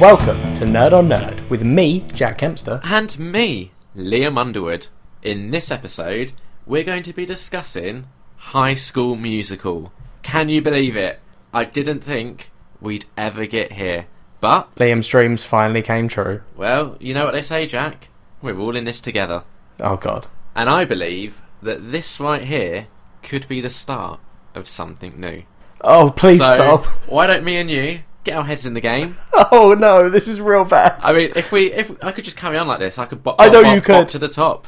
Welcome to Nerd on Nerd with me, Jack Kempster. And me, Liam Underwood. In this episode, we're going to be discussing High School Musical. Can you believe it? I didn't think we'd ever get here. But Liam's dreams finally came true. well, you know what they say, Jack? We're all in this together. Oh, God. And I believe that this right here could be the start of something new. Oh, please So, stop. Why don't me and you get our heads in the game? Oh, no, this is real bad. I mean, if I could just carry on like this, I could I know you could. to the top.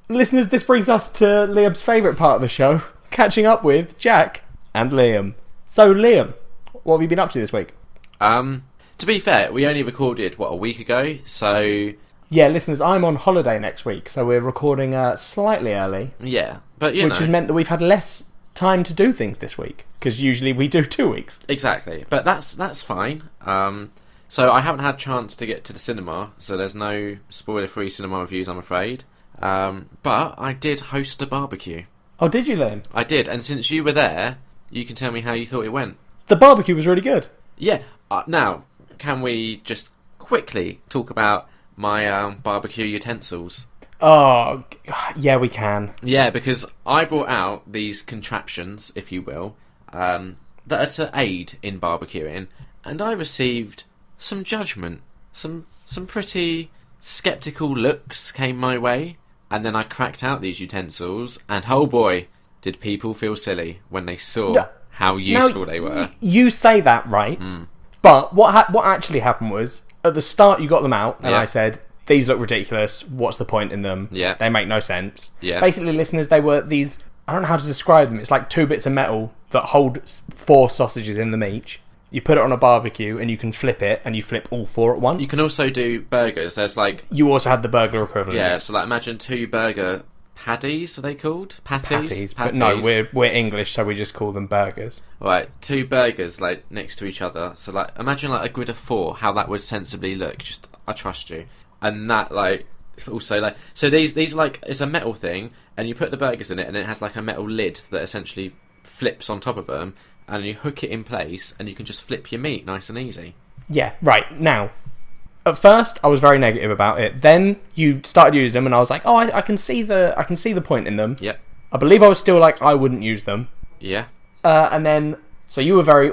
Listeners, this brings us to Liam's favourite part of the show, catching up with Jack and Liam. So, Liam, what have you been up to this week? To be fair, we only recorded, a week ago, so... Yeah, listeners, I'm on holiday next week, so we're recording slightly early. Yeah, but which has meant that we've had less time to do things this week, because usually we do 2 weeks. Exactly, but that's fine. So I haven't had a chance to get to the cinema, so there's no spoiler-free cinema reviews, I'm afraid. But I did host a barbecue. Oh, did you, Liam? I did, and since you were there, you can tell me how you thought it went. The barbecue was really good. Yeah, now, can we just quickly talk about my barbecue utensils? Oh, yeah, we can. Yeah, because I brought out these contraptions, if you will, that are to aid in barbecuing, and I received some judgment. Some pretty sceptical looks came my way, and then I cracked out these utensils, and oh boy, did people feel silly when they saw how useful they were. You say that, right? But what actually happened was, at the start you got them out, and I said, these look ridiculous, what's the point in them? Yeah. They make no sense. Yeah. Basically, listeners, they were these, I don't know how to describe them, it's like 2 bits of metal that hold 4 sausages in them each. You put it on a barbecue and you can flip it, and you flip all 4 at once. You can also do burgers. There's like... You also had the burglar equivalent. Yeah, so like imagine 2 burger patties, are they called? Patties. But no, we're English, so we just call them burgers. Right, 2 burgers like next to each other. So like imagine like a grid of 4, how that would sensibly look. Just, I trust you. And that like also like, so these like, it's a metal thing, and you put the burgers in it, and it has like a metal lid that essentially flips on top of them, and you hook it in place, and you can just flip your meat nice and easy. Yeah, right. Now, at first I was very negative about it. Then you started using them, and I was like, oh, I can see the point in them. Yep. I believe I was still like, I wouldn't use them. Yeah. And then, so you were very,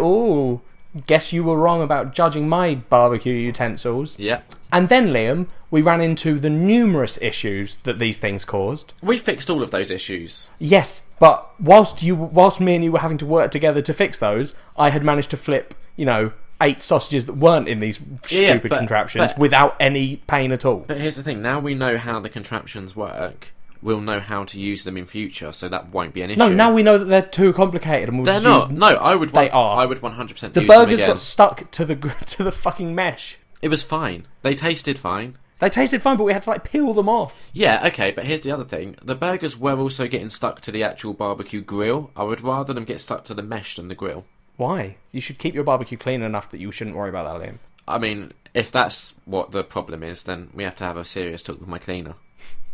guess you were wrong about judging my barbecue utensils. Yeah. And then, Liam, we ran into the numerous issues that these things caused. We fixed all of those issues. Yes, but whilst me and you were having to work together to fix those, I had managed to flip, 8 sausages that weren't in these stupid contraptions without any pain at all. But here's the thing, now we know how the contraptions work, we'll know how to use them in future, so that won't be an issue. No, now we know that they're too complicated, and they're not. No, I would 100% the use burgers them again. got stuck to the fucking mesh. It was fine. They tasted fine. They tasted fine, but we had to peel them off. Yeah, okay, but here's the other thing. The burgers were also getting stuck to the actual barbecue grill. I would rather them get stuck to the mesh than the grill. Why? You should keep your barbecue clean enough that you shouldn't worry about that, Liam. I mean, if that's what the problem is, then we have to have a serious talk with my cleaner.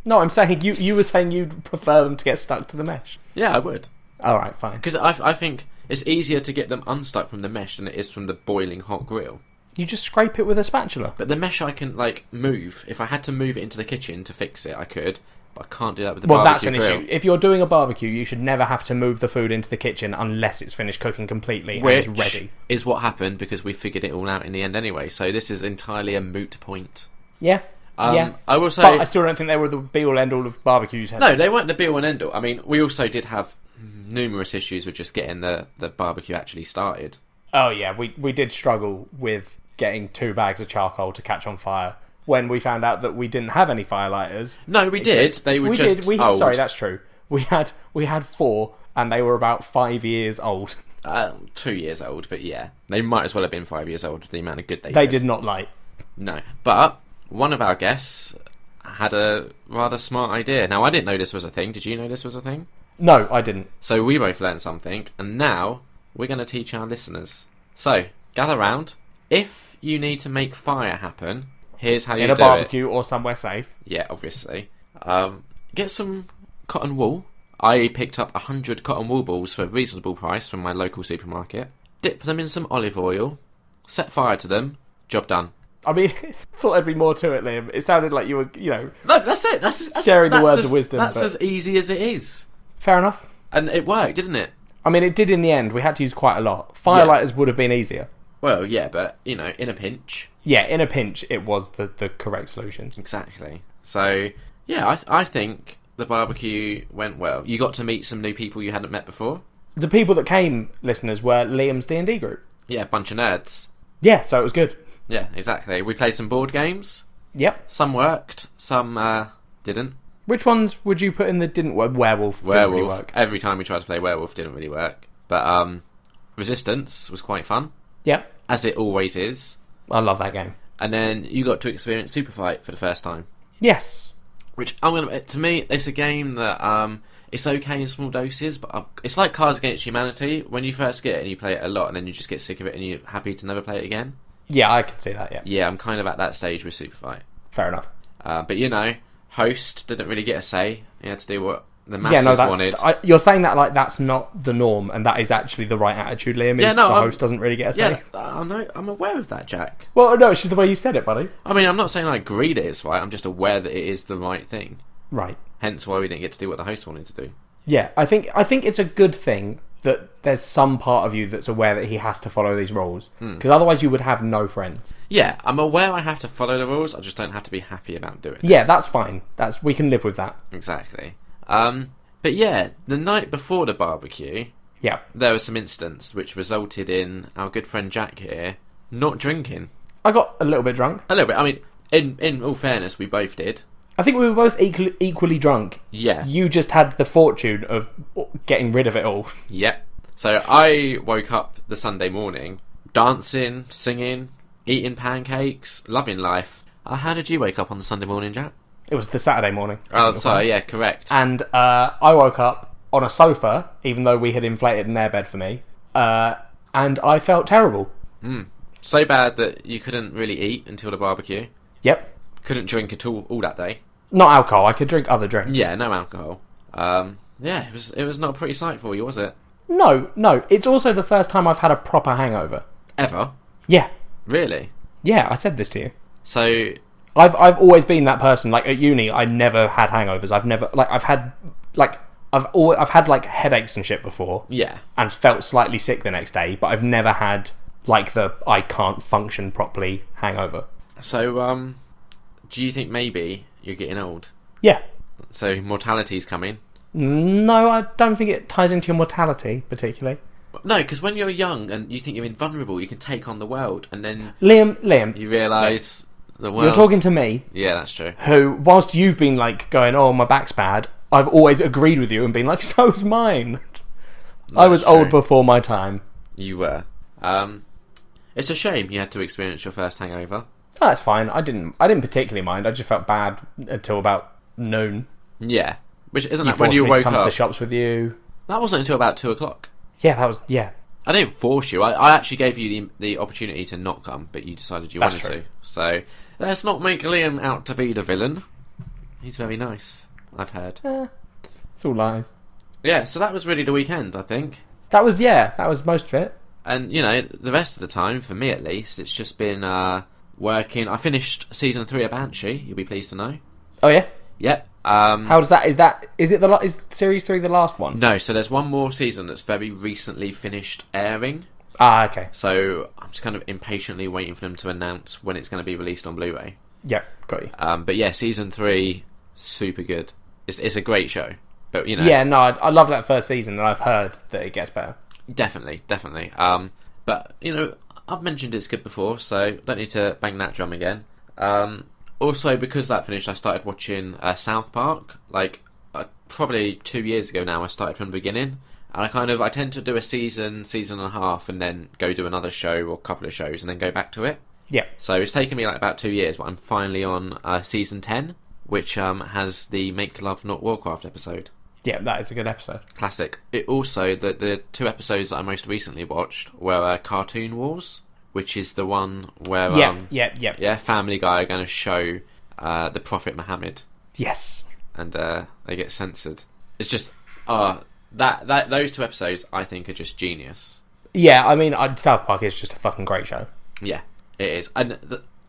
No, I'm saying you were saying you'd prefer them to get stuck to the mesh. Yeah, I would. Alright, fine. Because I think it's easier to get them unstuck from the mesh than it is from the boiling hot grill. You just scrape it with a spatula. But the mesh I can, move. If I had to move it into the kitchen to fix it, I could. But I can't do that with the barbecue grill. Well, that's an issue. If you're doing a barbecue, you should never have to move the food into the kitchen unless it's finished cooking completely and it's ready. Is what happened because we figured it all out in the end anyway. So this is entirely a moot point. Yeah. I will say... But I still don't think they were the be-all, end-all of barbecues. No, they weren't the be-all and end-all. I mean, we also did have numerous issues with just getting the barbecue actually started. Oh, yeah. We did struggle with getting 2 bags of charcoal to catch on fire when we found out that we didn't have any firelighters. No, we did. They were just old. Sorry, that's true. We had 4, and they were about 5 years old. 2 years old, but yeah. They might as well have been 5 years old for the amount of good they They did not light. No. But one of our guests had a rather smart idea. Now, I didn't know this was a thing. Did you know this was a thing? No, I didn't. So we both learned something, and now we're going to teach our listeners. So, gather round. If you need to make fire happen, here's how you do it. In a barbecue or somewhere safe. Yeah, obviously. Get some cotton wool. I picked up 100 cotton wool balls for a reasonable price from my local supermarket. Dip them in some olive oil. set fire to them, job done. I mean, I thought there'd be more to it, Liam. It sounded like you were, No, that's it. That's sharing the words of wisdom. That's as easy as it is. Fair enough. And it worked, didn't it? I mean, it did in the end. We had to use quite a lot. Firelighters would have been easier. Well, yeah, but, in a pinch. Yeah, in a pinch, it was the correct solution. Exactly. So, yeah, I think the barbecue went well. You got to meet some new people you hadn't met before. The people that came, listeners, were Liam's D&D group. Yeah, bunch of nerds. Yeah, so it was good. Yeah, exactly. We played some board games. Yep. Some worked, some didn't. Which ones would you put in that didn't work? Werewolf didn't really work. Every time we tried to play Werewolf didn't really work. But Resistance was quite fun. Yep. As it always is. I love that game. And then you got to experience Super Fight for the first time. Yes. Which, to me, it's a game that it's okay in small doses, but it's like Cards Against Humanity. When you first get it and you play it a lot and then you just get sick of it and you're happy to never play it again. Yeah, I can see that, yeah. Yeah, I'm kind of at that stage with Super Fight. Fair enough. But, host didn't really get a say. He had to do what the masses wanted. You're saying that like that's not the norm, and that is actually the right attitude, Liam. The host doesn't really get a say. Yeah, I'm aware of that, Jack. Well, no, it's just the way you said it, buddy. I mean, I'm not saying I agree that it's right. I'm just aware that it is the right thing. Right. Hence why we didn't get to do what the host wanted to do. Yeah, I think it's a good thing that there's some part of you that's aware that he has to follow these rules, because otherwise you would have no friends. Yeah, I'm aware I have to follow the rules. I just don't have to be happy about doing it. Yeah, that's fine. We can live with that. Exactly. But yeah, the night before the barbecue, yeah, there was some incidents which resulted in our good friend Jack here not drinking. I got a little bit drunk. A little bit. I mean, in all fairness, we both did. I think we were both equally drunk. Yeah. You just had the fortune of getting rid of it all. Yep. So I woke up the Sunday morning, dancing, singing, eating pancakes, loving life. How did you wake up on the Sunday morning, Jack? It was the Saturday morning. Oh, sorry, yeah, correct. And I woke up on a sofa, even though we had inflated an airbed for me, and I felt terrible. So bad that you couldn't really eat until the barbecue. Yep. Couldn't drink at all that day. Not alcohol. I could drink other drinks. Yeah, no alcohol. Yeah, it was not a pretty sight for you, was it? No. It's also the first time I've had a proper hangover. Ever? Yeah. Really? Yeah, I said this to you. So I've always been that person. Like at uni, I never had hangovers. I've had like headaches and shit before. Yeah. And felt slightly sick the next day, but I've never had like the I can't function properly hangover. So do you think maybe you're getting old? Yeah. So mortality's coming? No, I don't think it ties into your mortality particularly. No, because when you're young and you think you're invulnerable, you can take on the world, and then Liam, you realise the world. You're talking to me. Yeah, that's true. Who, whilst you've been like going, "Oh, my back's bad," I've always agreed with you and been like, "So's mine." I was old before my time. You were. It's a shame you had to experience your first hangover. Oh, that's fine. I didn't particularly mind. I just felt bad until about noon. Yeah, which isn't that when you woke up? Come to the shops with you. That wasn't until about 2:00. Yeah, that was I didn't force you. I actually gave you the opportunity to not come, but you decided you wanted to. So let's not make Liam out to be the villain. He's very nice, I've heard. It's all lies. Yeah, so that was really the weekend, I think. That was most of it. And, the rest of the time, for me at least, it's just been working. I finished season 3 of Banshee, you'll be pleased to know. Oh, yeah? Yep. How does that? Is series 3 the last one? No, so there's one more season that's very recently finished airing. Ah, okay. So I'm just kind of impatiently waiting for them to announce when it's going to be released on Blu-ray. Yeah, got you. But yeah, season 3, super good. It's a great show. But Yeah, no, I love that first season, and I've heard that it gets better. Definitely. But I've mentioned it's good before, so don't need to bang that drum again. Also, because that finished, I started watching South Park. Probably 2 years ago now, I started from the beginning. And I tend to do a season and a half, and then go do another show or couple of shows, and then go back to it. Yeah. So it's taken me about 2 years, but I'm finally on season 10, which has the Make Love Not Warcraft episode. Yeah, that is a good episode. Classic. It also, the 2 episodes that I most recently watched were Cartoon Wars, which is the one where Family Guy are going to show the Prophet Muhammad. Yes. And they get censored. It's just those 2 episodes I think are just genius. Yeah, I mean South Park is just a fucking great show. Yeah, it is. And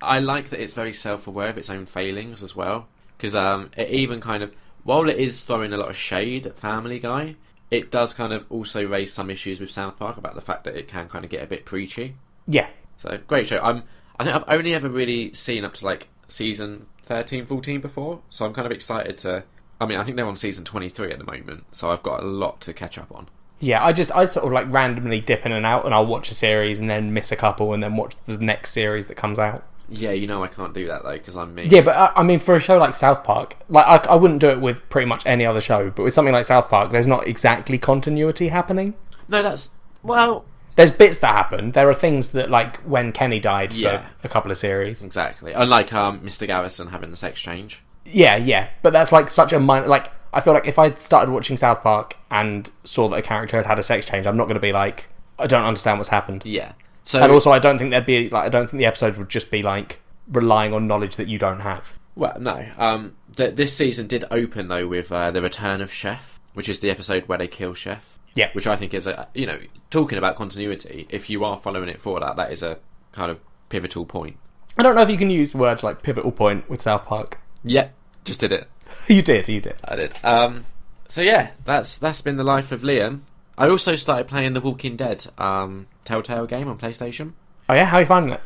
I like that it's very self-aware of its own failings as well. Because it even kind of, while it is throwing a lot of shade at Family Guy, it does kind of also raise some issues with South Park about the fact that it can kind of get a bit preachy. Yeah. So, great show. I think I've only ever really seen up to like season 13, 14 before, so I'm kind of excited to... I mean, I think they're on season 23 at the moment, so I've got a lot to catch up on. Yeah, I sort of like randomly dip in and out, and I'll watch a series and then miss a couple and then watch the next series that comes out. Yeah, I can't do that though, because I'm me. Yeah, but I mean, for a show like South Park, like I wouldn't do it with pretty much any other show, but with something like South Park, there's not exactly continuity happening. No, that's... Well... There's bits that happen. There are things that, like, when Kenny died for a couple of series. Exactly. Unlike Mr. Garrison having the sex change. Yeah. But that's, like, such a minor... Like, I feel like if I started watching South Park and saw that a character had a sex change, I'm not going to be like, I don't understand what's happened. Yeah. So... And also, I don't think there'd be... Like, I don't think the episodes would just be, like, relying on knowledge that you don't have. Well, no. This season did open, though, with the return of Chef, which is the episode where they kill Chef. Yeah. Which I think is talking about continuity, if you are following it for that is a kind of pivotal point. I don't know if you can use words like pivotal point with South Park. Yeah, just did it. You did. I did. So yeah, that's been the life of Liam. I also started playing the Walking Dead Telltale game on PlayStation. Oh yeah, how are you finding it?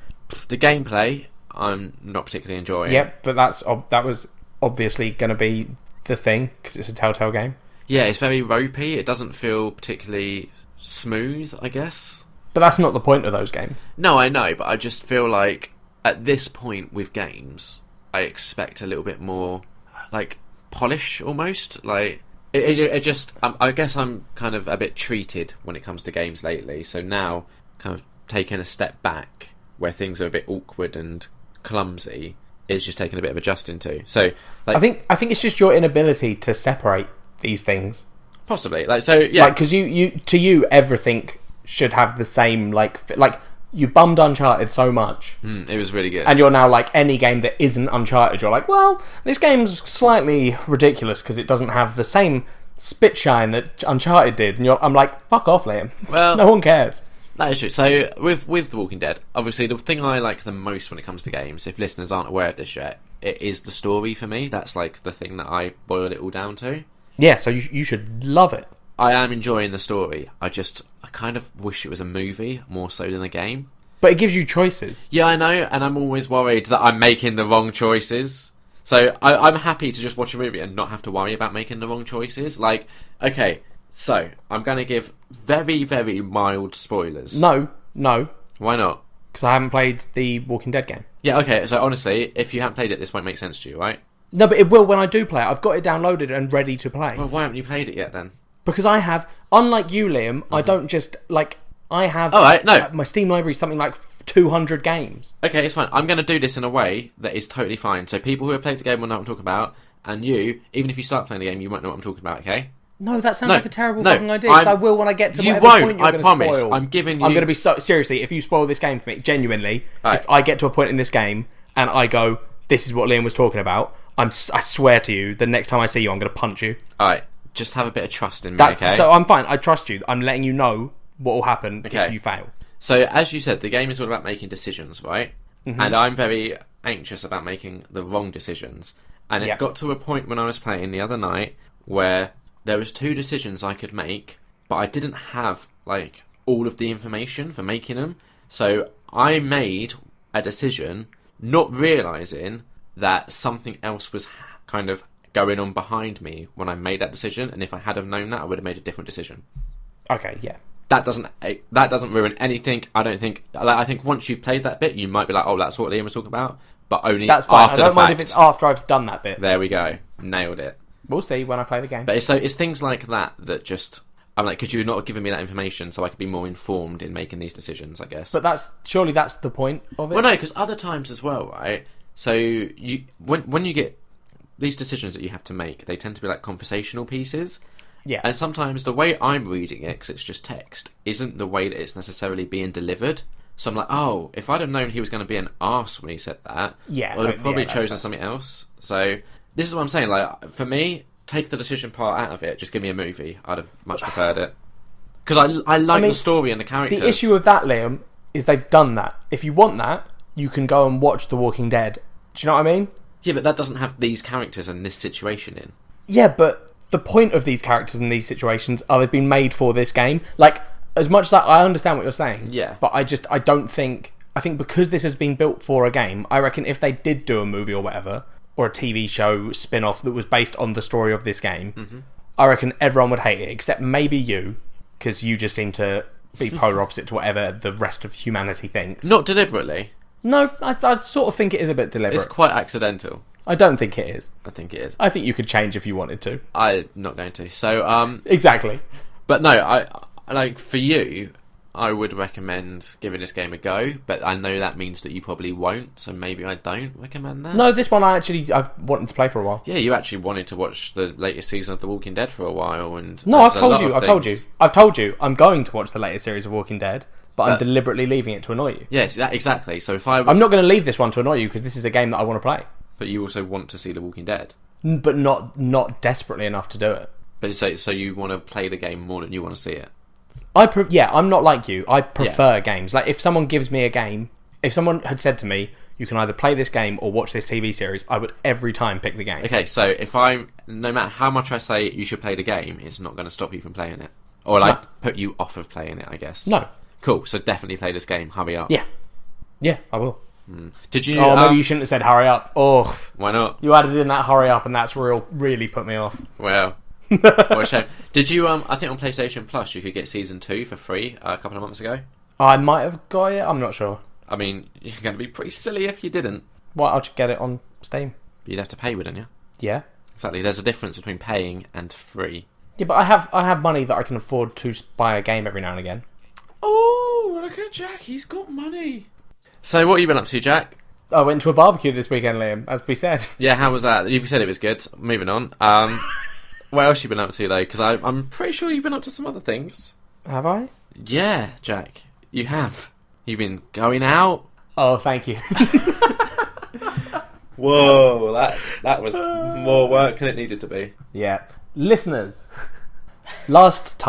The gameplay, I'm not particularly enjoying. Yep, but that was obviously going to be the thing, because it's a Telltale game. Yeah, it's very ropey. It doesn't feel particularly smooth, I guess. But that's not the point of those games. No, I know, but I just feel like at this point with games, I expect a little bit more, like, polish almost. Like, it just... I guess I'm kind of a bit treated when it comes to games lately. So now, kind of taking a step back where things are a bit awkward and clumsy is just taking a bit of adjusting to. So, like, I think it's just your inability to separate these things. Possibly. Like, so, yeah. Like, because to you, everything should have the same, like, you bummed Uncharted so much. It was really good. And you're now like, any game that isn't Uncharted, you're like, well, this game's slightly ridiculous because it doesn't have the same spit shine that Uncharted did. And I'm like, fuck off, Liam. Well, no one cares. That is true. So, with The Walking Dead, obviously, the thing I like the most when it comes to games, if listeners aren't aware of this yet, it is the story for me. That's, like, the thing that I boil it all down to. Yeah, so you should love it. I am enjoying the story. I kind of wish it was a movie more so than a game. But it gives you choices. Yeah, I know, and I'm always worried that I'm making the wrong choices. So I'm happy to just watch a movie and not have to worry about making the wrong choices. Like, okay, so I'm going to give very, very mild spoilers. No. Why not? Because I haven't played the Walking Dead game. Yeah, okay, so honestly, if you haven't played it, this won't make sense to you, right? No, but it will when I do play it. I've got it downloaded and ready to play. Well, why haven't you played it yet then? Because I have, unlike you, Liam, I don't just, like, I have... All right, no. My Steam library is something like 200 games. Okay, it's fine. I'm going to do this in a way that is totally fine. So people who have played the game will know what I'm talking about, and you, even if you start playing the game, you won't know what I'm talking about, okay? No, that sounds like a terrible fucking idea, because I will when I get to whatever point you're going to spoil. You won't, I promise. I'm giving you... I'm going to be so... Seriously, if you spoil this game for me, genuinely, right. If I get to a point in this game, and I go, this is what Liam was talking about, I swear to you, the next time I see you, I'm going to punch you. Alright, just have a bit of trust in me, okay? So I'm fine, I trust you. I'm letting you know what will happen if you fail. So, as you said, the game is all about making decisions, right? Mm-hmm. And I'm very anxious about making the wrong decisions. And it got to a point when I was playing the other night where there was 2 decisions I could make, but I didn't have, like, all of the information for making them. So I made a decision, not realising that something else was kind of going on behind me when I made that decision. And if I had have known that, I would have made a different decision. Okay, yeah. That doesn't ruin anything. I don't think. I think once you've played that bit, you might be like, "Oh, that's what Liam was talking about." But only that's fine. after the fact. I don't mind if it's after I've done that bit. There we go. Nailed it. We'll see when I play the game. But it's things like that just... I'm like, could you not have given me that information so I could be more informed in making these decisions, I guess. But surely that's the point of it. Well, no, because other times as well, right? So when you get these decisions that you have to make, they tend to be like conversational pieces. Yeah. And sometimes the way I'm reading it, because it's just text, isn't the way that it's necessarily being delivered. So I'm like, oh, if I'd have known he was going to be an arse when he said that, I would have probably chosen something else. So this is what I'm saying. Like, for me, take the decision part out of it. Just give me a movie. I'd have much preferred it. Because I like the story and the characters. The issue with that, Liam, is they've done that. If you want that, you can go and watch The Walking Dead. Do you know what I mean? Yeah, but that doesn't have these characters and this situation in. Yeah, but the point of these characters in these situations are they've been made for this game. Like, as much as I understand what you're saying, yeah, but I don't think... I think because this has been built for a game, I reckon if they did do a movie or whatever, or a TV show spin-off that was based on the story of this game, I reckon everyone would hate it, except maybe you, because you just seem to be polar opposite to whatever the rest of humanity thinks. Not deliberately. No, I sort of think it is a bit deliberate. It's quite accidental. I don't think it is. I think it is. I think you could change if you wanted to. I'm not going to. So, exactly. But no, I like, for you, I would recommend giving this game a go, but I know that means that you probably won't, so maybe I don't recommend that. No, this one I've wanted to play for a while. Yeah, you actually wanted to watch the latest season of The Walking Dead for a while, and no, I've told you, I'm going to watch the latest series of Walking Dead, but I'm deliberately leaving it to annoy you. Yes, exactly. So if I'm not going to leave this one to annoy you because this is a game that I want to play. But you also want to see The Walking Dead, but not desperately enough to do it. But so you want to play the game more than you want to see it. I'm not like you. I prefer games. Like, if someone gives me a game, if someone had said to me, you can either play this game or watch this TV series, I would every time pick the game. Okay, so no matter how much I say you should play the game, it's not going to stop you from playing it. Or, put you off of playing it, I guess. No. Cool, so definitely play this game. Hurry up. Yeah. Yeah, I will. Did you... Oh, maybe you shouldn't have said hurry up. Oh. Why not? You added in that hurry up and that's really put me off. Well... What a shame. Did you, I think on PlayStation Plus you could get Season 2 for free a couple of months ago. I might have got it, I'm not sure. I mean, you're going to be pretty silly if you didn't. Well, I'll just get it on Steam. You'd have to pay, wouldn't you? Yeah. Exactly, there's a difference between paying and free. Yeah, but I have money that I can afford to buy a game every now and again. Oh, look at Jack, he's got money. So what have you been up to, Jack? I went to a barbecue this weekend, Liam, as we said. Yeah, how was that? You said it was good. Moving on. What else you been up to, though? Because I'm pretty sure you've been up to some other things. Have I? Yeah, Jack, you have. You've been going out. Oh, thank you. Whoa, that was more work than it needed to be. Yeah. Listeners, last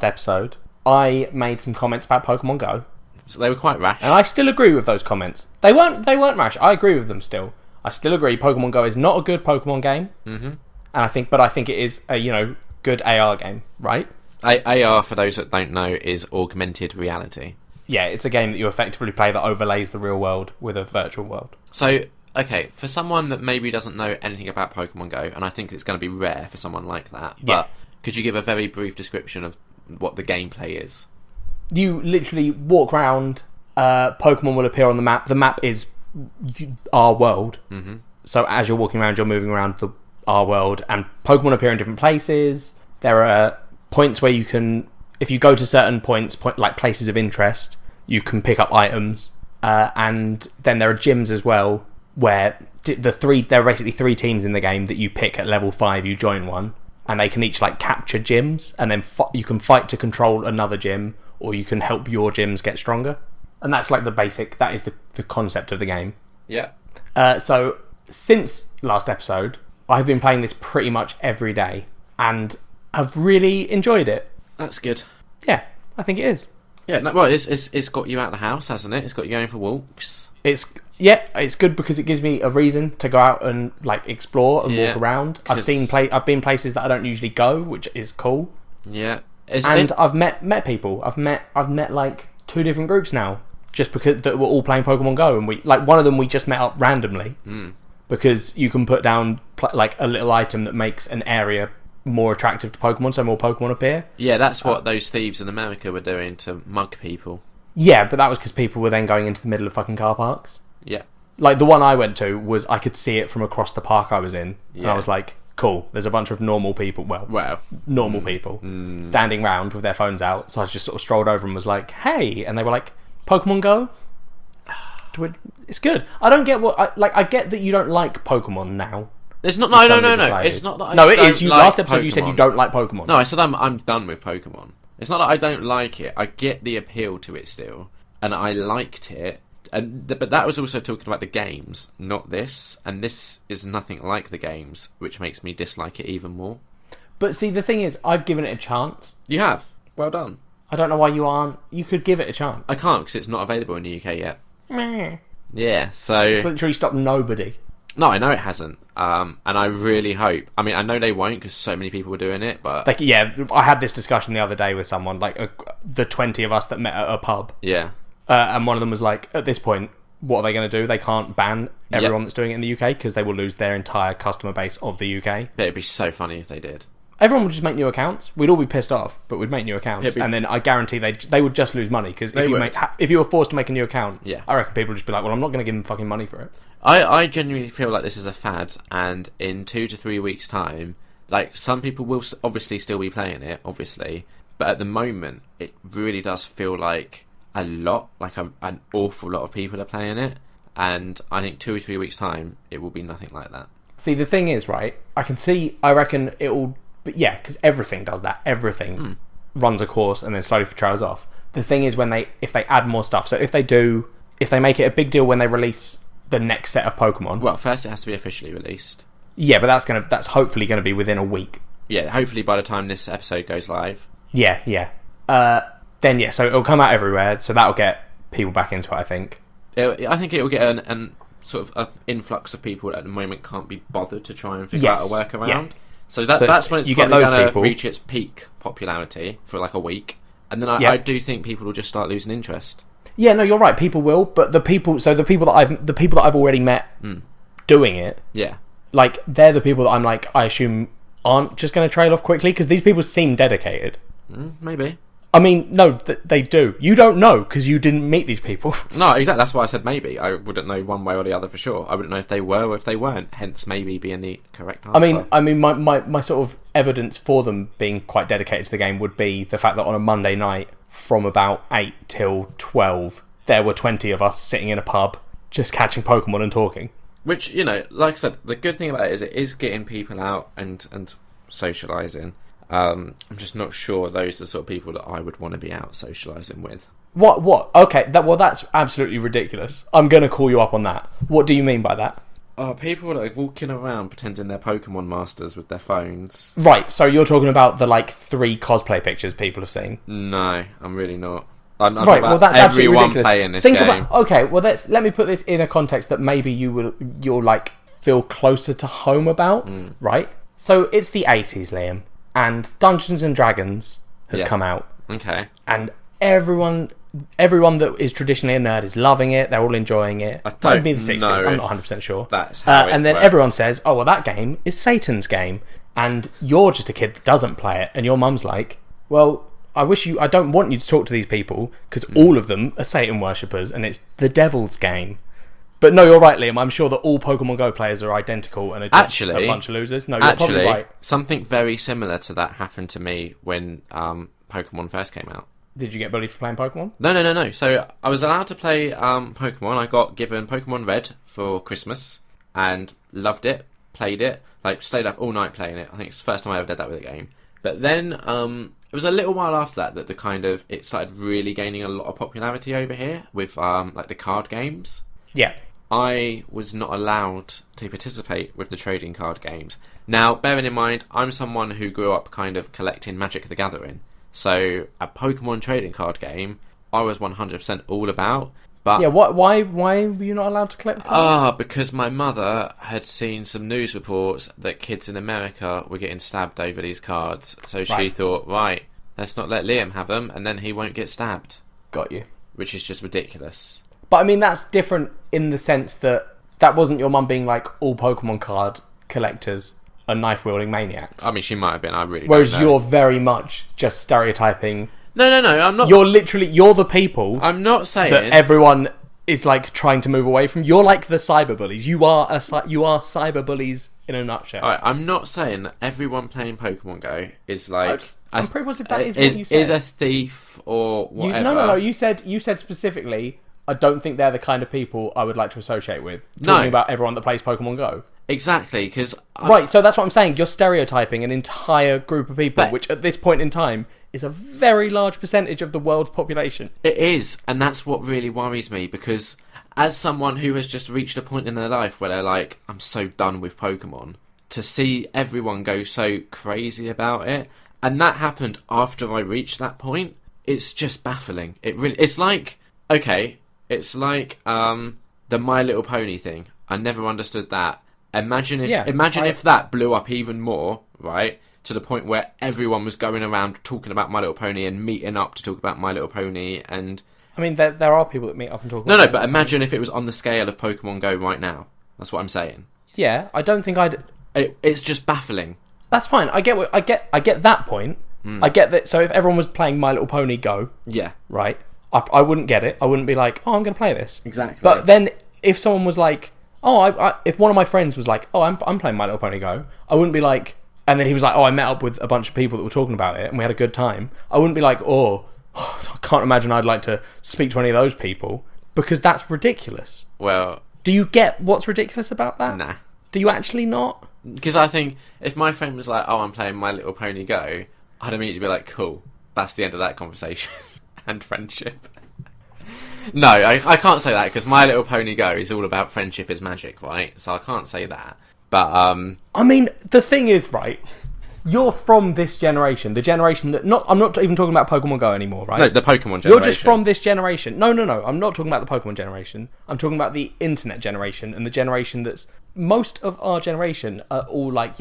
episode, I made some comments about Pokemon Go. So they were quite rash. And I still agree with those comments. They weren't rash. I agree with them still. I still agree Pokemon Go is not a good Pokemon game. Mm-hmm. And I think it is a good AR game, right? AR, for those that don't know, is augmented reality. Yeah, it's a game that you effectively play that overlays the real world with a virtual world. So, okay, for someone that maybe doesn't know anything about Pokemon Go, and I think it's going to be rare for someone like that, but could you give a very brief description of what the gameplay is? You literally walk around, Pokemon will appear on the map. The map is our world. Mm-hmm. So as you're walking around, you're moving around our world, and Pokemon appear in different places. There are points where you can, if you go to certain points, like places of interest, you can pick up items, and then there are gyms as well, where there are basically 3 teams in the game that you pick at level 5. You join one, and they can each capture gyms, and then you can fight to control another gym, or you can help your gyms get stronger. And that's like that is the concept of the game. Yeah. So since last episode, I've been playing this pretty much every day, and I've really enjoyed it. That's good. Yeah, I think it is. Yeah, well, it's got you out of the house, hasn't it? It's got you going for walks. It's good because it gives me a reason to go out and explore and walk around. I've been places that I don't usually go, which is cool. Yeah, I've met people. I've met 2 different groups now, just because that were all playing Pokemon Go, and one of them we just met up randomly. Because you can put down a little item that makes an area more attractive to Pokemon, so more Pokemon appear. Yeah, that's what those thieves in America were doing to mug people. Yeah, but that was because people were then going into the middle of fucking car parks. Yeah. The one I went to was I could see it from across the park I was in, and I was like, cool, there's a bunch of normal people, normal people standing round with their phones out, so I just sort of strolled over and was like, hey, and they were like, Pokemon Go? It's good. I don't get I get that you don't like Pokemon now. It's not. No. It's not that. It is. Last episode, Pokemon. You said you don't like Pokemon. No, I said I'm done with Pokemon. It's not that I don't like it. I get the appeal to it still, and I liked it. But that was also talking about the games, not this. And this is nothing like the games, which makes me dislike it even more. But see, the thing is, I've given it a chance. You have. Well done. I don't know why you aren't. You could give it a chance. I can't because it's not available in the UK yet. Meh. Yeah, so... It's literally stopped nobody. No, I know it hasn't. And I really hope... I mean, I know they won't because so many people were doing it, but... Like, yeah, I had this discussion the other day with someone, like the 20 of us that met at a pub. Yeah. And one of them was like, at this point, what are they going to do? They can't ban everyone that's doing it in the UK because they will lose their entire customer base of the UK. But it'd be so funny if they did. Everyone would just make new accounts. We'd all be pissed off, but we'd make new accounts. And then I guarantee they would just lose money because if you were forced to make a new account, I reckon people would just be like, well, I'm not going to give them fucking money for it. I genuinely feel like this is a fad, and in 2 to 3 weeks' time, like, some people will obviously still be playing it, obviously, but at the moment, it really does feel like a lot, like an awful lot of people are playing it, and I think 2 or 3 weeks' time, it will be nothing like that. See, the thing is, right, I reckon it will, but yeah, because everything does that. Everything runs a course and then slowly trails off. The thing is, if they add more stuff, so if they make it a big deal when they release the next set of Pokemon. Well, first it has to be officially released. Yeah, but that's hopefully going to be within a week. Yeah, hopefully by the time this episode goes live. Yeah. Then yeah, so it'll come out everywhere, so that'll get people back into it, I think. I think it will get an sort of an influx of people that at the moment can't be bothered to try and figure out a workaround. Yeah. So that's when it's probably going to reach its peak popularity for like a week. And then I do think people will just start losing interest. Yeah, no, you're right. People will, but the people that I've already met doing it, like they're the people that I'm like, I assume aren't just going to trail off quickly because these people seem dedicated. Maybe. I mean, no, they do. You don't know because you didn't meet these people. No, exactly. That's why I said maybe. I wouldn't know one way or the other for sure. I wouldn't know if they were or if they weren't. Hence, maybe being the correct answer. I mean, my sort of evidence for them being quite dedicated to the game would be the fact that on a Monday night, from about 8 till 12, there were 20 of us sitting in a pub just catching Pokemon and talking. Which, you know, like I said, the good thing about it is getting people out and socialising. I'm just not sure those are the sort of people that I would want to be out socialising with. What? Okay, that's absolutely ridiculous. I'm going to call you up on that. What do you mean by that? People that are walking around pretending they're Pokemon masters with their phones. Right, so you're talking about the, 3 cosplay pictures people have seen? No, I'm really not. I'm right, well, that's absolutely ridiculous. Playing this game. Okay, well, let me put this in a context that maybe you'll feel closer to home about, right? So it's the 80s, Liam. And Dungeons and Dragons has come out. Okay. And everyone that is traditionally a nerd is loving it. They're all enjoying it. Maybe the 60s. I'm not 100% sure. That's how and then everyone says, oh, well, that game is Satan's game. And you're just a kid that doesn't play it. And your mum's like, well, I don't want you to talk to these people because all of them are Satan worshippers and it's the devil's game. But no, you're right, Liam. I'm sure that all Pokemon Go players are identical and are just a bunch of losers. No, you're probably right. Something very similar to that happened to me when Pokemon first came out. Did you get bullied for playing Pokemon? No. So I was allowed to play Pokemon. I got given Pokemon Red for Christmas and loved it, played it, stayed up all night playing it. I think it's the first time I ever did that with a game. But then it was a little while after that it started really gaining a lot of popularity over here with the card games. Yeah. I was not allowed to participate with the trading card games. Now, bearing in mind, I'm someone who grew up kind of collecting Magic the Gathering. So, a Pokemon trading card game, I was 100% all about. But yeah, why were you not allowed to collect cards? Because my mother had seen some news reports that kids in America were getting stabbed over these cards. So she thought, right, let's not let Liam have them, and then he won't get stabbed. Got you. Which is just ridiculous. But I mean, that's different in the sense that wasn't your mum being like, all Pokemon card collectors are knife-wielding maniacs. I mean, she might have been, I really Whereas don't know. you're very much just stereotyping. No, I'm not. You're the people. I'm not saying that everyone is trying to move away from. You're like the cyberbullies. You are cyberbullies in a nutshell. Right, I'm not saying that everyone playing Pokemon Go is like. I'm pretty positive that is what you said. Is a thief or whatever. No. You said specifically. I don't think they're the kind of people I would like to associate with. Talking about everyone that plays Pokemon Go. Exactly, because... Right, so that's what I'm saying. You're stereotyping an entire group of people, which at this point in time is a very large percentage of the world's population. It is, and that's what really worries me, because as someone who has just reached a point in their life where they're like, I'm so done with Pokemon, to see everyone go so crazy about it, and that happened after I reached that point, it's just baffling. It's like, okay, it's like the My Little Pony thing. I never understood that. Imagine if that blew up even more, right? To the point where everyone was going around talking about My Little Pony and meeting up to talk about My Little Pony. And I mean, there are people that meet up and talk. No, but imagine if it was on the scale of Pokemon Go right now. That's what I'm saying. Yeah, I don't think I'd. It's just baffling. That's fine. I get that point. I get that. So if everyone was playing My Little Pony Go, yeah, right, I wouldn't get it. I wouldn't be like, oh, I'm going to play this. Exactly. But then if someone was like, oh, if one of my friends was like, oh, I'm playing My Little Pony Go, I wouldn't be like, and then he was like, oh, I met up with a bunch of people that were talking about it and we had a good time. I wouldn't be like, oh, I can't imagine I'd like to speak to any of those people, because that's ridiculous. Well, do you get what's ridiculous about that? Nah. Do you actually not? Because I think if my friend was like, oh, I'm playing My Little Pony Go, I'd immediately be like, cool, that's the end of that conversation and friendship. No, I can't say that, because My Little Pony Go is all about friendship is magic, right? So I can't say that. But I mean, the thing is, right, you're from this generation, the generation that I'm not even talking about Pokemon Go anymore, right? No, the Pokemon generation. You're just from this generation. No, I'm not talking about the Pokemon generation. I'm talking about the internet generation, and the generation that's most of our generation are all like,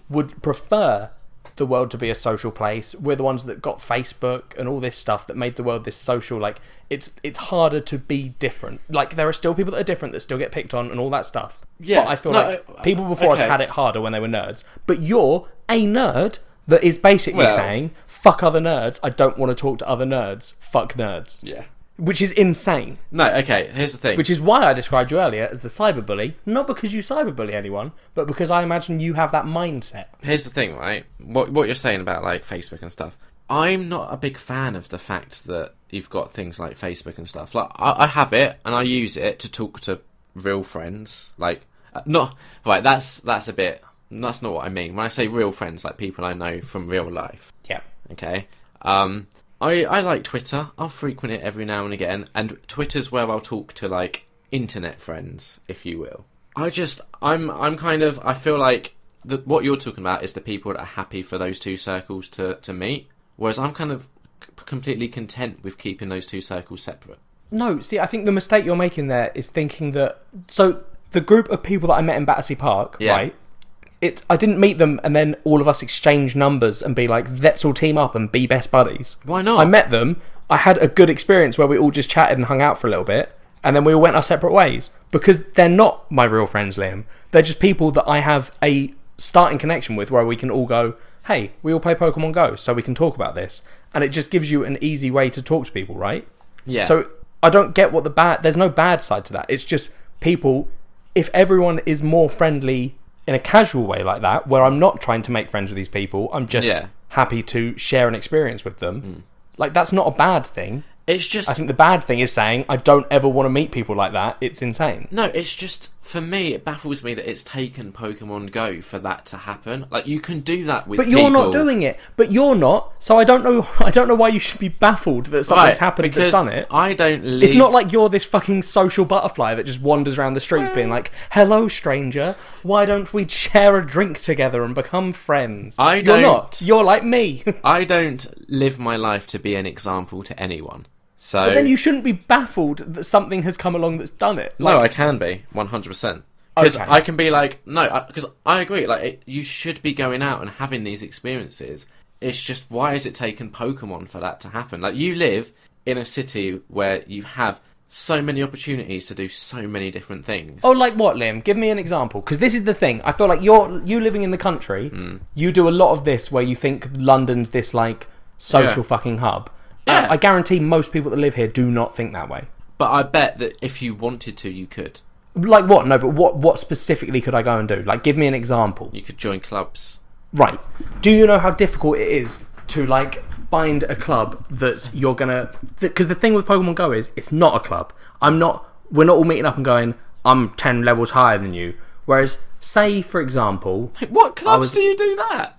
would prefer the world to be a social place. We're the ones that got Facebook and all this stuff that made the world this social, like, it's harder to be different. Like, there are still people that are different that still get picked on and all that stuff. Yeah. But I feel people before us had it harder when they were nerds. But you're a nerd that is basically saying, fuck other nerds, I don't want to talk to other nerds, fuck nerds. Yeah. Which is insane. No, okay, here's the thing. Which is why I described you earlier as the cyberbully, not because you cyberbully anyone, but because I imagine you have that mindset. Here's the thing, right? What you're saying about, like, Facebook and stuff, I'm not a big fan of the fact that you've got things like Facebook and stuff. Like, I have it, and I use it to talk to real friends. Like, not... Right, that's a bit... That's not what I mean. When I say real friends, like people I know from real life. Yeah. Okay? I like Twitter. I'll frequent it every now and again, and Twitter's where I'll talk to, like, internet friends, if you will. I feel like what you're talking about is the people that are happy for those two circles to meet, whereas I'm kind of completely content with keeping those two circles separate. No, see, I think the mistake you're making there is thinking that... So, the group of people that I met in Battersea Park, right... I didn't meet them and then all of us exchange numbers and be like, let's all team up and be best buddies. Why not? I met them, I had a good experience where we all just chatted and hung out for a little bit, and then we all went our separate ways. Because they're not my real friends, Liam. They're just people that I have a starting connection with where we can all go, hey, we all play Pokemon Go, so we can talk about this. And it just gives you an easy way to talk to people, right? Yeah. So I don't get what there's no bad side to that. It's just people, if everyone is more friendly in a casual way like that, where I'm not trying to make friends with these people, I'm just happy to share an experience with them. Like, that's not a bad thing. It's just... I think the bad thing is saying, I don't ever want to meet people like that. It's insane. No, it's just, for me, it baffles me that it's taken Pokemon Go for that to happen. Like, you can do that with people. But you're not doing it. But you're not, so I don't know why you should be baffled that something's happened that's done it. I don't live... It's not like you're this fucking social butterfly that just wanders around the streets being like, hello, stranger, why don't we share a drink together and become friends? You're not. You're like me. I don't live my life to be an example to anyone. So, but then you shouldn't be baffled that something has come along that's done it. Like, no, I can be 100%. Because I can be like, no, because I agree. Like, you should be going out and having these experiences. It's just, why has it taken Pokemon for that to happen? Like, you live in a city where you have so many opportunities to do so many different things. Oh, like what, Liam? Give me an example. Because this is the thing. I feel like you living in the country, you do a lot of this where you think London's this, like, social fucking hub. Yeah. I guarantee most people that live here do not think that way. But I bet that if you wanted to, you could. Like what? No, but what specifically could I go and do? Like, give me an example. You could join clubs. Right. Do you know how difficult it is to, like, find a club that's you're gonna... Because the thing with Pokemon Go is, it's not a club. We're not all meeting up and going, I'm 10 levels higher than you. Whereas, say, for example... What clubs do you do that?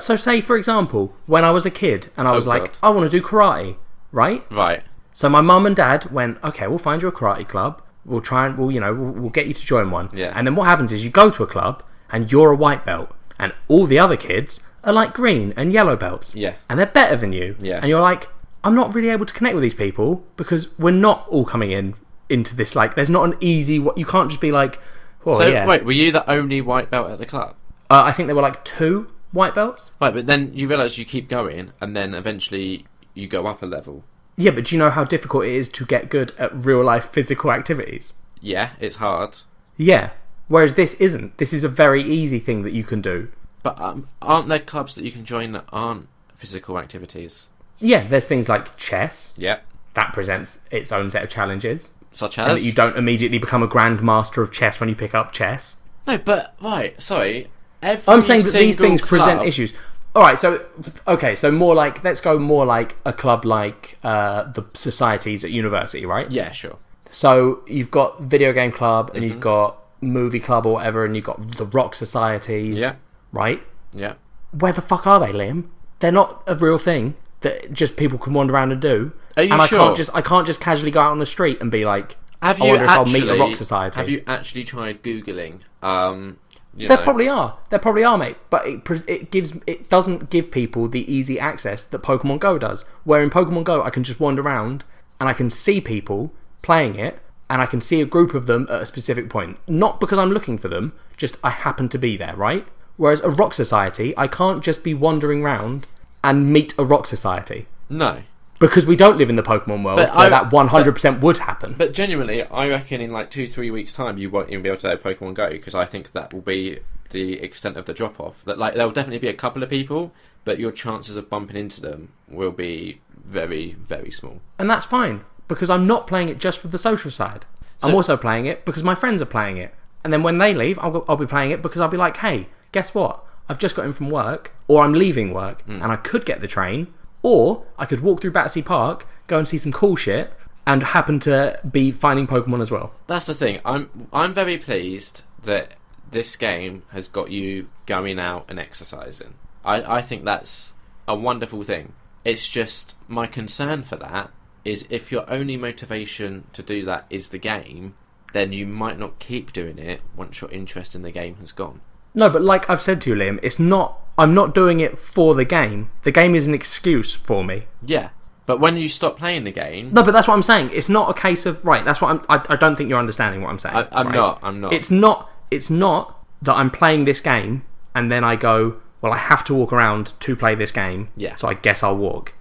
So say, for example, when I was a kid and I was like, I want to do karate, right? Right. So my mum and dad went, okay, we'll find you a karate club. We'll try and, we'll get you to join one. Yeah. And then what happens is you go to a club and you're a white belt and all the other kids are like green and yellow belts. Yeah. And they're better than you. Yeah. And you're like, I'm not really able to connect with these people because we're not all coming into this. Like, there's not an easy. You can't just be like. Oh, So yeah. wait, were you the only white belt at the club? I think there were like 2 white belts. Right, but then you realise you keep going, and then eventually you go up a level. Yeah, but do you know how difficult it is to get good at real life physical activities? Yeah, it's hard. Yeah. Whereas this isn't. This is a very easy thing that you can do. But aren't there clubs that you can join that aren't physical activities? Yeah, there's things like chess. Yep. That presents its own set of challenges. Such And that as? you don't immediately become a grandmaster of chess when you pick up chess. No, but, right, sorry. I'm saying that these things present club- issues. Alright, so more like, let's go more like a club like the societies at university, right? Yeah, sure. So you've got video game club, and you've got movie club or whatever, and you've got the rock societies. Yeah. Right? Yeah. Where the fuck are they, Liam? They're not a real thing that just people can wander around and do. Are you and sure? I can't just casually go out on the street and be like, I wonder if I'll meet a rock society. Have you actually tried Googling? There probably are, mate. But it doesn't give people the easy access that Pokemon Go does. Where in Pokemon Go, I can just wander around and I can see people playing it, and I can see a group of them at a specific point. Not because I'm looking for them, just I happen to be there, right? Whereas a rock society, I can't just be wandering around and meet a rock society. No. Because we don't live in the Pokemon world where that 100% would happen. But genuinely, I reckon in like 2-3 weeks' time, you won't even be able to play Pokemon Go, because I think that will be the extent of the drop-off. That, like, there will definitely be a couple of people, but your chances of bumping into them will be very, very small. And that's fine, because I'm not playing it just for the social side. I'm also playing it because my friends are playing it. And then when they leave, I'll be playing it because I'll be like, hey, guess what? I've just got in from work, or I'm leaving work, and I could get the train, or I could walk through Battersea Park, go and see some cool shit, and happen to be finding Pokemon as well. That's the thing. I'm very pleased that this game has got you going out and exercising. I think that's a wonderful thing. It's just my concern for that is if your only motivation to do that is the game, then you might not keep doing it once your interest in the game has gone. No, but like I've said to you, Liam, I'm not doing it for the game. The game is an excuse for me. Yeah, but when you stop playing the game... No, but that's what I'm saying. It's not a case of... Right, that's what I don't think you're understanding what I'm saying. I'm right? not. It's not that I'm playing this game and then I go, well, I have to walk around to play this game, so I guess I'll walk.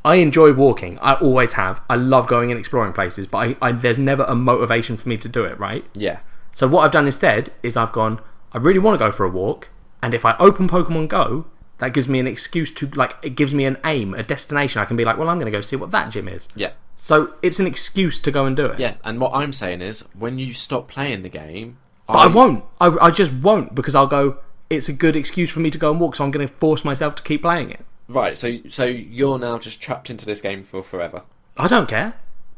I enjoy walking. I always have. I love going and exploring places, but there's never a motivation for me to do it, right? Yeah. So what I've done instead is I've gone, I really want to go for a walk, and if I open Pokemon Go, that gives me an excuse to, like, it gives me an aim, a destination. I can be like, well, I'm going to go see what that gym is. Yeah. So it's an excuse to go and do it. Yeah, and what I'm saying is, when you stop playing the game... But I won't. I just won't, because I'll go, it's a good excuse for me to go and walk, so I'm going to force myself to keep playing it. Right, so you're now just trapped into this game for forever. I don't care.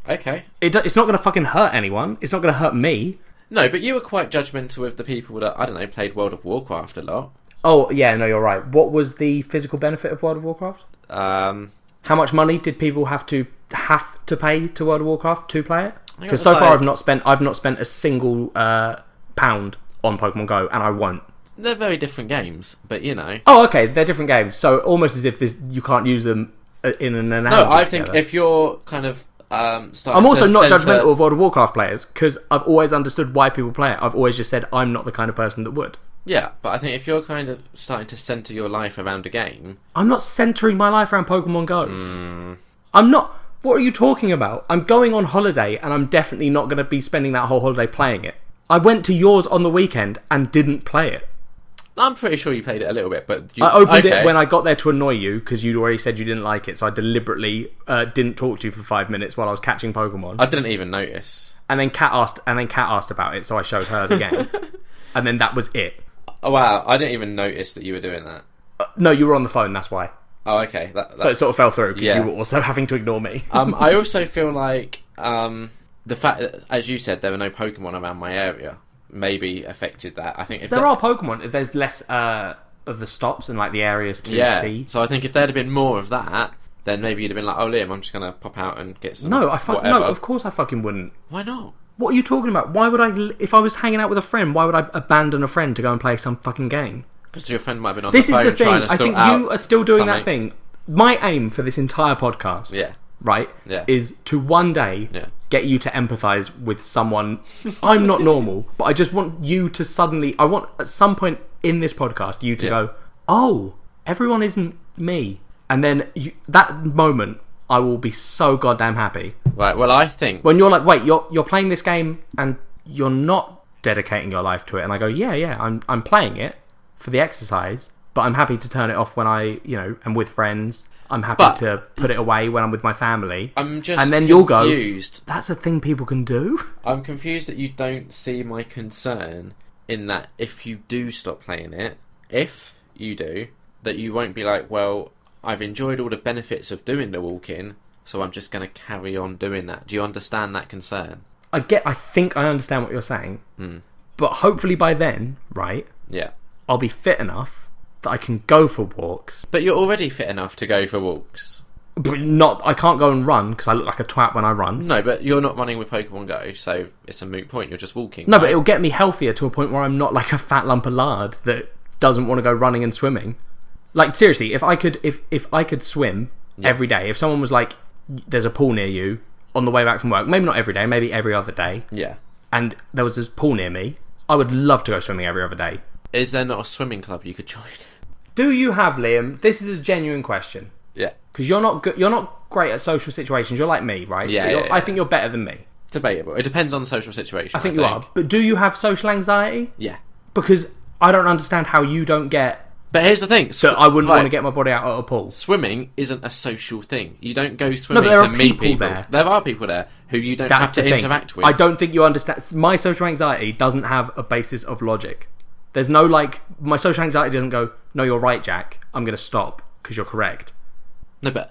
Okay. It's not going to fucking hurt anyone. It's not going to hurt me. No, but you were quite judgmental with the people that, I don't know, played World of Warcraft a lot. Oh, yeah, no, you're right. What was the physical benefit of World of Warcraft? How much money did people have to pay to World of Warcraft to play it? Because so far I've not spent a single pound on Pokemon Go, and I won't. They're very different games, but you know. Oh, okay, they're different games. So almost as if you can't use them in an analogy. No, I together. think if you're kind of starting I'm also to not centre... judgmental of World of Warcraft players, because I've always understood why people play it. I've always just said I'm not the kind of person that would. Yeah, but I think if you're kind of starting to centre your life around a game... I'm not centering my life around Pokemon Go. I'm not... What are you talking about? I'm going on holiday, and I'm definitely not going to be spending that whole holiday playing it. I went to yours on the weekend and didn't play it. I'm pretty sure you played it a little bit, but... I opened it when I got there to annoy you, because you'd already said you didn't like it, so I deliberately didn't talk to you for 5 minutes while I was catching Pokemon. I didn't even notice. And then Kat asked about it, so I showed her the game. And then that was it. Oh, wow, I didn't even notice that you were doing that. No, you were on the phone, that's why. Oh, okay. So it sort of fell through, because you were also having to ignore me. I also feel like the fact that, as you said, there were no Pokemon around my area maybe affected that. I think if there are Pokemon, there's less of the stops and like the areas to see. So I think if there had been more of that, then maybe you'd have been like, "Oh, Liam, I'm just gonna pop out and get some." No, of course I fucking wouldn't. Why not? What are you talking about? Why would I? If I was hanging out with a friend, why would I abandon a friend to go and play some fucking game? Because your friend might have been on this the phone is the thing. trying to I sort think out you are still doing something. that thing. My aim for this entire podcast, right, is to one day get you to empathise with someone. I'm not normal, but I just want you to suddenly... I want, at some point in this podcast, you to go, oh, everyone isn't me. And then that moment, I will be so goddamn happy. Right, well, I think... When you're like, wait, you're playing this game and you're not dedicating your life to it. And I go, yeah, I'm playing it for the exercise, but I'm happy to turn it off when I, am with friends. I'm happy to put it away when I'm with my family. I'm just and then confused. You'll go, that's a thing people can do? I'm confused that you don't see my concern in that if you do stop playing it, if you do, that you won't be like, well, I've enjoyed all the benefits of doing the walking, so I'm just going to carry on doing that. Do you understand that concern? I think I understand what you're saying. But hopefully by then, right? Yeah. I'll be fit enough that I can go for walks. But you're already fit enough to go for walks. But I can't go and run because I look like a twat when I run. No, but you're not running with Pokemon Go, so it's a moot point. You're just walking. No, right? But it'll get me healthier to a point where I'm not like a fat lump of lard that doesn't want to go running and swimming. Like, seriously, if I could swim every day, if someone was like, there's a pool near you on the way back from work, maybe not every day, maybe every other day, and there was this pool near me, I would love to go swimming every other day. Is there not a swimming club you could join? Do you have, Liam? This is a genuine question. Yeah. Because you're not good. You're not great at social situations. You're like me, right? Yeah, I think you're better than me. Debatable. It depends on the social situation. I think you are. But do you have social anxiety? Yeah. Because I don't understand how you don't get... But here's the thing. So I wouldn't want to get my body out at a pool. Swimming isn't a social thing. You don't go swimming to meet people. There are people there who you don't have to interact with. I don't think you understand. My social anxiety doesn't have a basis of logic. There's no, like... My social anxiety doesn't go, no, you're right, Jack. I'm going to stop because you're correct. No, but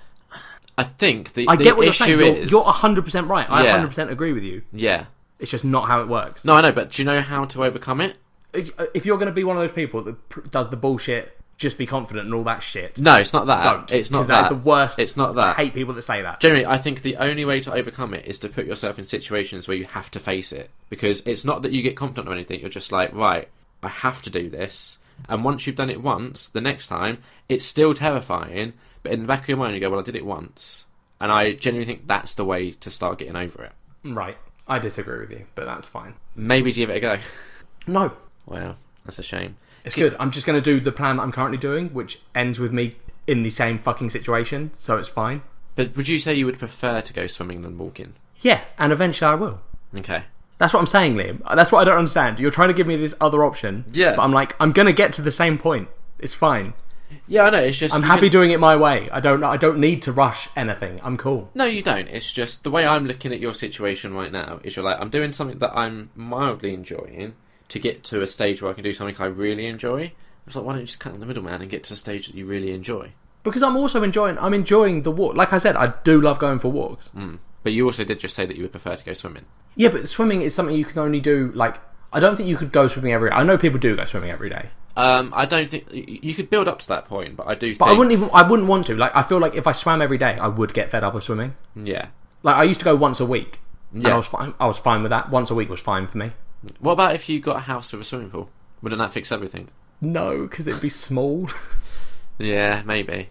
I think the get what issue you're saying. is... You're 100% right. I 100% agree with you. Yeah. It's just not how it works. No, I know, but do you know how to overcome it? If you're going to be one of those people that does the bullshit, just be confident and all that shit... No, it's not that. Don't. It's not that. That is the worst. It's not that. I hate people that say that. Generally, I think the only way to overcome it is to put yourself in situations where you have to face it. Because it's not that you get confident or anything. You're just like, right... I have to do this, and once you've done it once, the next time it's still terrifying, but in the back of your mind you go, well, I did it once, and I genuinely think that's the way to start getting over it. Right. I disagree with you, but that's fine. Maybe give it a go. No. Wow, that's a shame. It's good. I'm just going to do the plan that I'm currently doing, which ends with me in the same fucking situation, so it's fine. But would you say you would prefer to go swimming than walking? Yeah, and eventually I will. Okay. That's what I'm saying, Liam. That's what I don't understand. You're trying to give me this other option. Yeah. But I'm like, I'm going to get to the same point. It's fine. Yeah, I know. It's just... I'm happy doing it my way. I don't need to rush anything. I'm cool. No, you don't. It's just the way I'm looking at your situation right now is you're like, I'm doing something that I'm mildly enjoying to get to a stage where I can do something I really enjoy. I was like, why don't you just cut in the middle, man, and get to a stage that you really enjoy? Because I'm also enjoying the walk. Like I said, I do love going for walks. But you also did just say that you would prefer to go swimming. Yeah, but swimming is something you can only do, like... I don't think you could go swimming every day. I know people do go swimming every day. I don't think... You could build up to that point, but I do think... But I wouldn't want to. Like, I feel like if I swam every day, I would get fed up of swimming. Yeah. Like, I used to go once a week. Yeah. And I was fine with that. Once a week was fine for me. What about if you got a house with a swimming pool? Wouldn't that fix everything? No, because it'd be small. Yeah, maybe.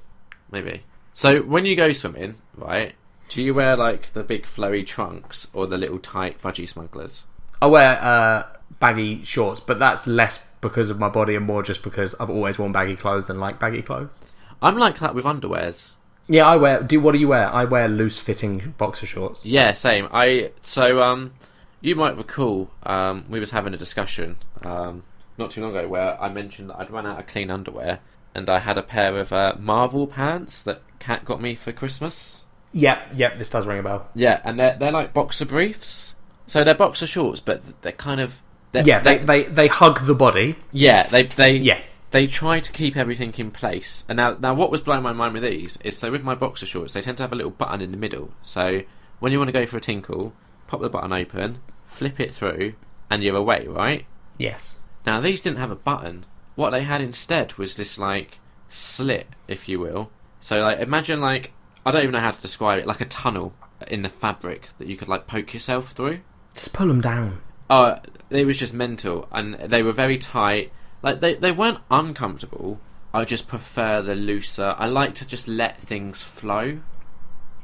So, when you go swimming, right... Do you wear, like, the big flowy trunks or the little tight budgie smugglers? I wear baggy shorts, but that's less because of my body and more just because I've always worn baggy clothes and like baggy clothes. I'm like that with underwears. Yeah, I wear... What do you wear? I wear loose-fitting boxer shorts. Yeah, same. You might recall, we was having a discussion not too long ago where I mentioned that I'd run out of clean underwear and I had a pair of Marvel pants that Kat got me for Christmas. Yep, this does ring a bell. Yeah, and they're like boxer briefs. So they're boxer shorts, but they're kind of... They hug the body. Yeah, they try to keep everything in place. And now what was blowing my mind with these is, so with my boxer shorts, they tend to have a little button in the middle. So when you want to go for a tinkle, pop the button open, flip it through, and you're away, right? Yes. Now these didn't have a button. What they had instead was this, like, slit, if you will. So, like, imagine, like... I don't even know how to describe it, like a tunnel in the fabric that you could, like, poke yourself through. Just pull them down. It was just mental, and they were very tight. Like, they weren't uncomfortable, I just prefer the looser. I like to just let things flow.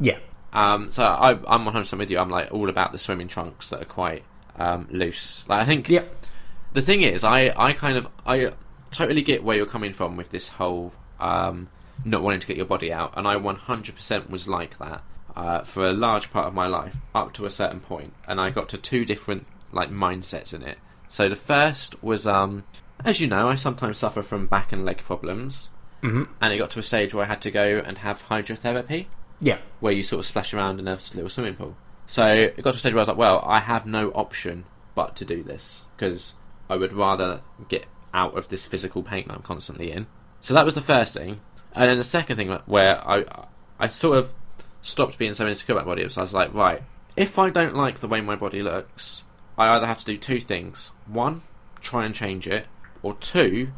Yeah. So I'm 100% with you. I'm like all about the swimming trunks that are quite loose. Like I think the thing is, I totally get where you're coming from with this whole not wanting to get your body out, and I 100% was like that for a large part of my life up to a certain point, and I got to two different like mindsets in it. So the first was, as you know, I sometimes suffer from back and leg problems, and it got to a stage where I had to go and have hydrotherapy. Yeah. Where you sort of splash around in a little swimming pool. So it got to a stage where I was like, well, I have no option but to do this, because I would rather get out of this physical pain I'm constantly in. So that was the first thing. And then the second thing where I sort of stopped being so insecure about my body, was I was like, right, if I don't like the way my body looks, I either have to do two things. One, try and change it, or two,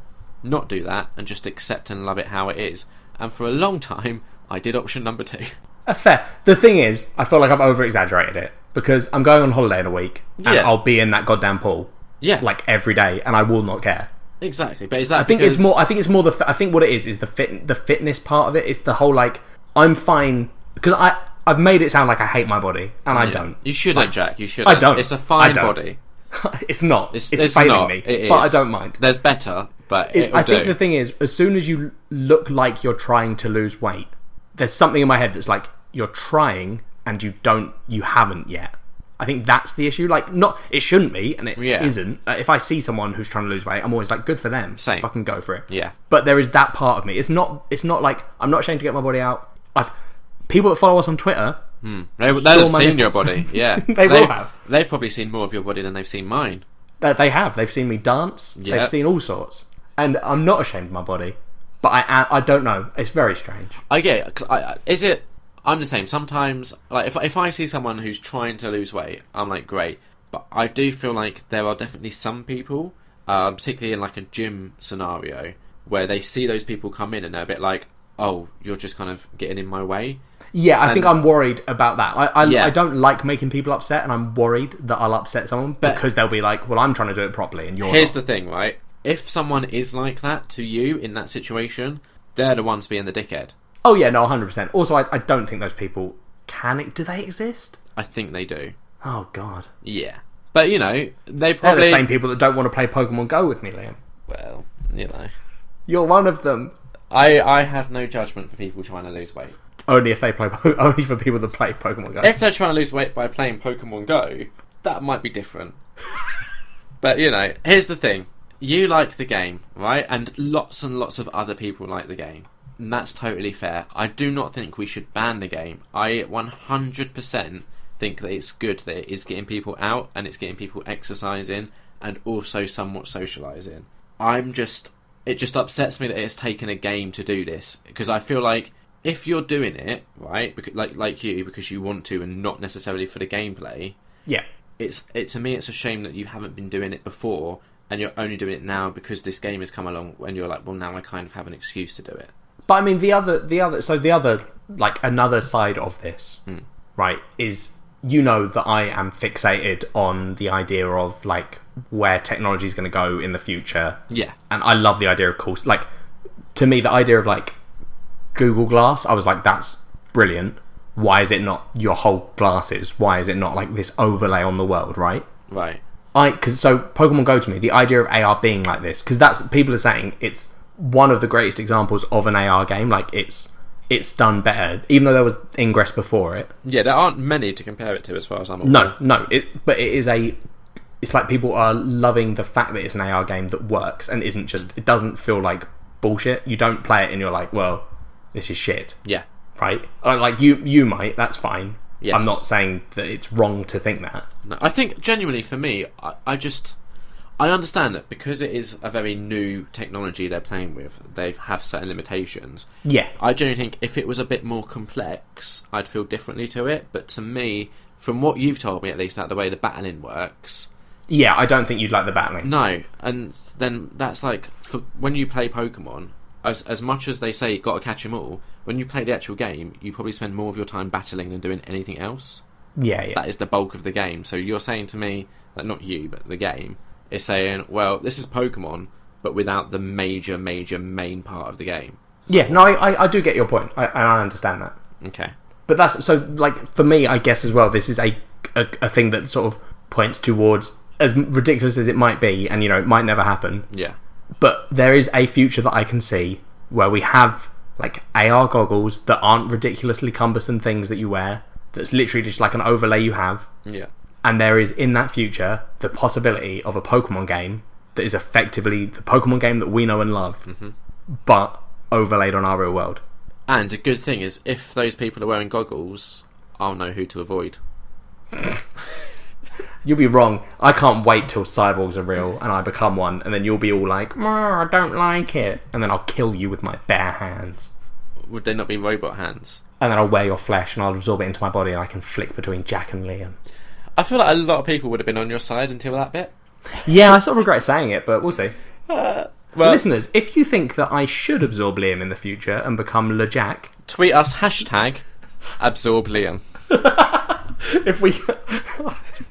not do that and just accept and love it how it is. And for a long time, I did option number two. That's fair. The thing is, I feel like I've over-exaggerated it, because I'm going on holiday in a week, and I'll be in that goddamn pool, like every day, and I will not care. Exactly, but is that? I think it's more. I think what it is the fitness part of it. It's the whole like I'm fine, because I've made it sound like I hate my body, and I don't. You shouldn't, Jack. You shouldn't. I don't. It's a fine body. It's not. It's failing not. me, it is. But I don't mind. There's better, but I think the thing is, as soon as you look like you're trying to lose weight, there's something in my head that's like, you're trying and you haven't yet. I think that's the issue. Like, it shouldn't be, and it isn't. If I see someone who's trying to lose weight, I'm always like, good for them. Same. Fucking go for it. Yeah. But there is that part of me. It's not like, I'm not ashamed to get my body out. People that follow us on Twitter, they'll have seen your body. Yeah. They will have. They've probably seen more of your body than they've seen mine. They have. They've seen me dance. Yeah. They've seen all sorts. And I'm not ashamed of my body. But I don't know. It's very strange. I get it. 'Cause I'm the same. Sometimes, like, if I see someone who's trying to lose weight, I'm like, great. But I do feel like there are definitely some people, particularly in like a gym scenario, where they see those people come in and they're a bit like, oh, you're just kind of getting in my way. Yeah, I think I'm worried about that. I don't like making people upset, and I'm worried that I'll upset someone, because they'll be like, well, I'm trying to do it properly, and you're Here's not. The thing, right? If someone is like that to you in that situation, they're the ones being the dickhead. Oh yeah, no, 100%. Also, I don't think those people do they exist? I think they do. Oh god. Yeah. But, you know, they're the same people that don't want to play Pokemon Go with me, Liam. Well, you know. You're one of them. I have no judgment for people trying to lose weight. Only if they play only for people that play Pokemon Go. If they're trying to lose weight by playing Pokemon Go, that might be different. But, you know, here's the thing. You like the game, right? And lots of other people like the game. And that's totally fair. I do not think we should ban the game. I 100% think that it's good that it is getting people out, and it's getting people exercising, and also somewhat socialising. It just upsets me that it's taken a game to do this, because I feel like if you're doing it, right, like you, because you want to and not necessarily for the gameplay, yeah, to me it's a shame that you haven't been doing it before, and you're only doing it now because this game has come along, and you're like, well, now I kind of have an excuse to do it. But I mean, another side of this, right, is, you know, that I am fixated on the idea of like where technology is going to go in the future. Yeah. And I love the idea, of course, like, to me, the idea of like Google Glass, I was like, that's brilliant. Why is it not your whole glasses? Why is it not like this overlay on the world, right? Right. So Pokemon Go, to me, the idea of AR being like this, because that's, people are saying it's one of the greatest examples of an AR game. Like, it's done better, even though there was Ingress before it. Yeah, there aren't many to compare it to, as far as I'm aware. No, but it is it's like people are loving the fact that it's an AR game that works and isn't just, it doesn't feel like bullshit. You don't play it and you're like, well, this is shit. Yeah. Right? Like, you might, that's fine. Yes. I'm not saying that it's wrong to think that. No, I think, genuinely, for me, I understand that because it is a very new technology they're playing with, they have certain limitations. Yeah. I genuinely think if it was a bit more complex, I'd feel differently to it. But to me, from what you've told me, at least, about the way the battling works... Yeah, I don't think you'd like the battling. No, and then that's like, when you play Pokemon, as much as they say, got to catch them all, when you play the actual game, you probably spend more of your time battling than doing anything else. Yeah. That is the bulk of the game. So you're saying to me, that not you, but the game, is saying, well, this is Pokemon, but without the major main part of the game. Yeah, no, I do get your point. I understand that. Okay. But that's so like for me, I guess as well. This is a thing that sort of points towards, as ridiculous as it might be, and it might never happen. Yeah. But there is a future that I can see where we have like AR goggles that aren't ridiculously cumbersome things that you wear. That's literally just like an overlay you have. Yeah. And there is in that future the possibility of a Pokemon game that is effectively the Pokemon game that we know and love, but overlaid on our real world. And a good thing is, if those people are wearing goggles, I'll know who to avoid. You'll be wrong. I can't wait till cyborgs are real and I become one, and then you'll be all like, I don't like it. And then I'll kill you with my bare hands. Would they not be robot hands? And then I'll wear your flesh and I'll absorb it into my body and I can flick between Jack and Liam. I feel like a lot of people would have been on your side until that bit. Yeah, I sort of regret saying it, but we'll see. Well, listeners, if you think that I should absorb Liam in the future and become LeJack, tweet us #absorb Liam. if we...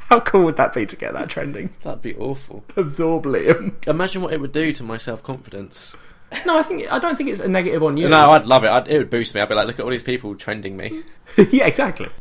How cool would that be to get that trending? That'd be awful. Absorb Liam. Imagine what it would do to my self-confidence. No, I don't think it's a negative on you. No, I'd love it. It would boost me. I'd be like, look at all these people trending me. Yeah, exactly.